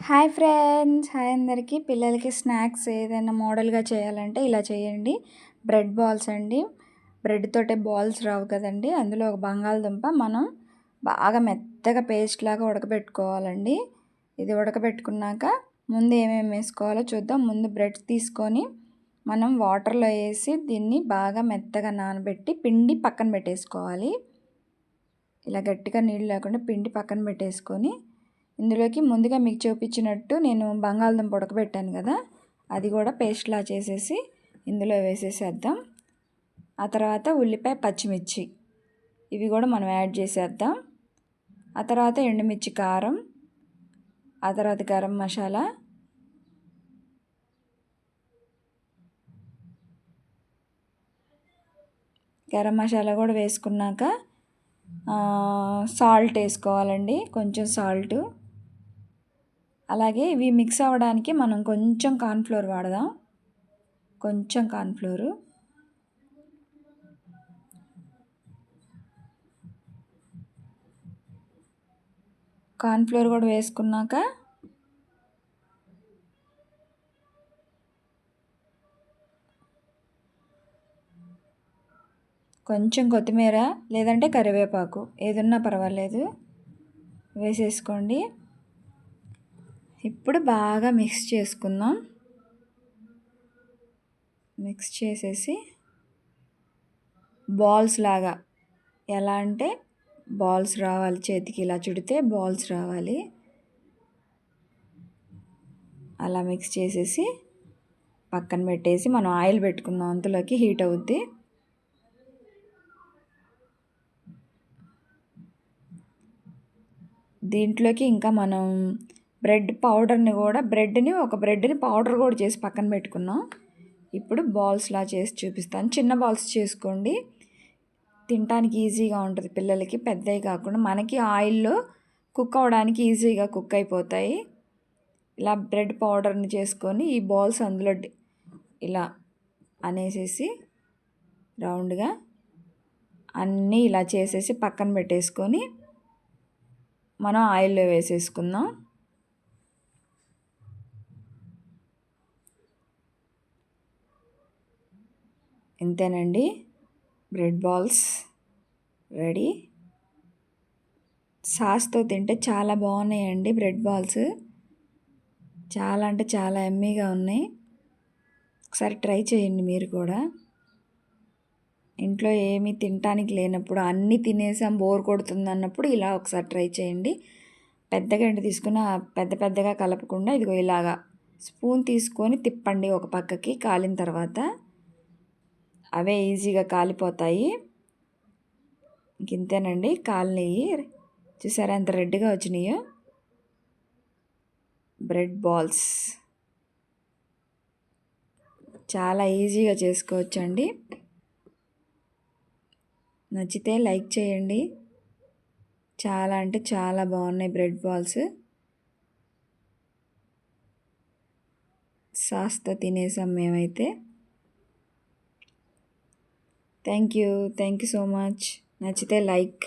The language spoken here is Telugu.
హాయ్ ఫ్రెండ్స్, హాయ్ అందరికీ. పిల్లలకి స్నాక్స్ ఏదైనా మోడల్గా చేయాలంటే ఇలా చేయండి. బ్రెడ్ బాల్స్ అండి. బ్రెడ్ తోటే బాల్స్ రావు కదండి. అందులో ఒక బంగాళదుంప మనం బాగా మెత్తగా పేస్ట్ లాగా ఉడకబెట్టుకోవాలండి. ఇది ఉడకబెట్టుకున్నాక ముందు ఏమేమి వేసుకోవాలో చూద్దాం. ముందు బ్రెడ్ తీసుకొని మనం వాటర్లో వేసి దీన్ని బాగా మెత్తగా నానబెట్టి పిండి పక్కన పెట్టేసుకోవాలి. ఇలా గట్టిగా నీళ్ళు లేకుండా పిండి పక్కన పెట్టేసుకొని ఇందులోకి ముందుగా మీకు చూపించినట్టు నేను బంగాళదుంప ఉడకబెట్టాను కదా, అది కూడా పేస్ట్లా చేసేసి ఇందులో వేసేసేద్దాం. ఆ తర్వాత ఉల్లిపాయ, పచ్చిమిర్చి ఇవి కూడా మనం యాడ్ చేసేద్దాం. ఆ తర్వాత ఎండుమిర్చి, కారం, ఆ తర్వాత గరం మసాలా, గరం మసాలా కూడా వేసుకున్నాక సాల్ట్ వేసుకోవాలండి, కొంచెం సాల్ట్. అలాగే ఇవి మిక్స్ అవ్వడానికి మనం కొంచెం కార్న్ఫ్లోర్ వాడదాం. కొంచెం కార్న్ఫ్లోరు, కార్న్ఫ్లోర్ కూడా వేసుకున్నాక కొంచెం కొత్తిమీర లేదంటే కరివేపాకు ఏదున్నా పర్వాలేదు వేసేసుకోండి. ఇప్పుడు బాగా మిక్స్ చేసుకుందాం. మిక్స్ చేసేసి బాల్స్ లాగా, ఎలా అంటే బాల్స్ రావాలి, చేతికి ఇలా చుడితే బాల్స్ రావాలి. అలా మిక్స్ చేసేసి పక్కన పెట్టేసి మనం ఆయిల్ పెట్టుకుందాం. అంతలోకి హీట్ అవుద్ది. దీంట్లోకి ఇంకా మనం బ్రెడ్ని పౌడర్ కూడా చేసి పక్కన పెట్టుకున్నాం. ఇప్పుడు బాల్స్లా చేసి చూపిస్తాను. చిన్న బాల్స్ చేసుకోండి, తినడానికి ఈజీగా ఉంటుంది పిల్లలకి. పెద్దవి కాకుండా మనకి ఆయిల్లో కుక్ అవ్వడానికి ఈజీగా కుక్ అయిపోతాయి. ఇలా బ్రెడ్ పౌడర్ని చేసుకొని ఈ బాల్స్ అందులో ఇలా అనేసేసి రౌండ్గా అన్నీ ఇలా చేసేసి పక్కన పెట్టేసుకొని మనం ఆయిల్లో వేసేసుకుందాం. ఇంతేనండి, బ్రెడ్ బాల్స్ రెడీ. సాస్తో తింటే చాలా బాగున్నాయండి బ్రెడ్ బాల్స్. చాలా అంటే చాలా ఎమ్మీగా ఉన్నాయి. ఒకసారి ట్రై చేయండి మీరు కూడా. ఇంట్లో ఏమీ తినటానికి లేనప్పుడు, అన్నీ తినేసాం బోర్ కొడుతుంది అన్నప్పుడు ఇలా ఒకసారి ట్రై చేయండి. పెద్ద గంట తీసుకుని పెద్దగా కలపకుండా ఇదిగో ఇలాగా స్పూన్ తీసుకొని తిప్పండి ఒక పక్కకి. కాలిన తర్వాత అవే ఈజీగా కాలిపోతాయి. ఇంతేనండి, కాలినవి. చూసారా ఎంత రెడ్గా వచ్చినాయో బ్రెడ్ బాల్స్. చాలా ఈజీగా చేసుకోవచ్చండి. నచ్చితే లైక్ చేయండి. చాలా అంటే చాలా బాగున్నాయి బ్రెడ్ బాల్స్. సాస్తో తినేసాం మేమైతే. Thank you so much. నచ్చితే లైక్.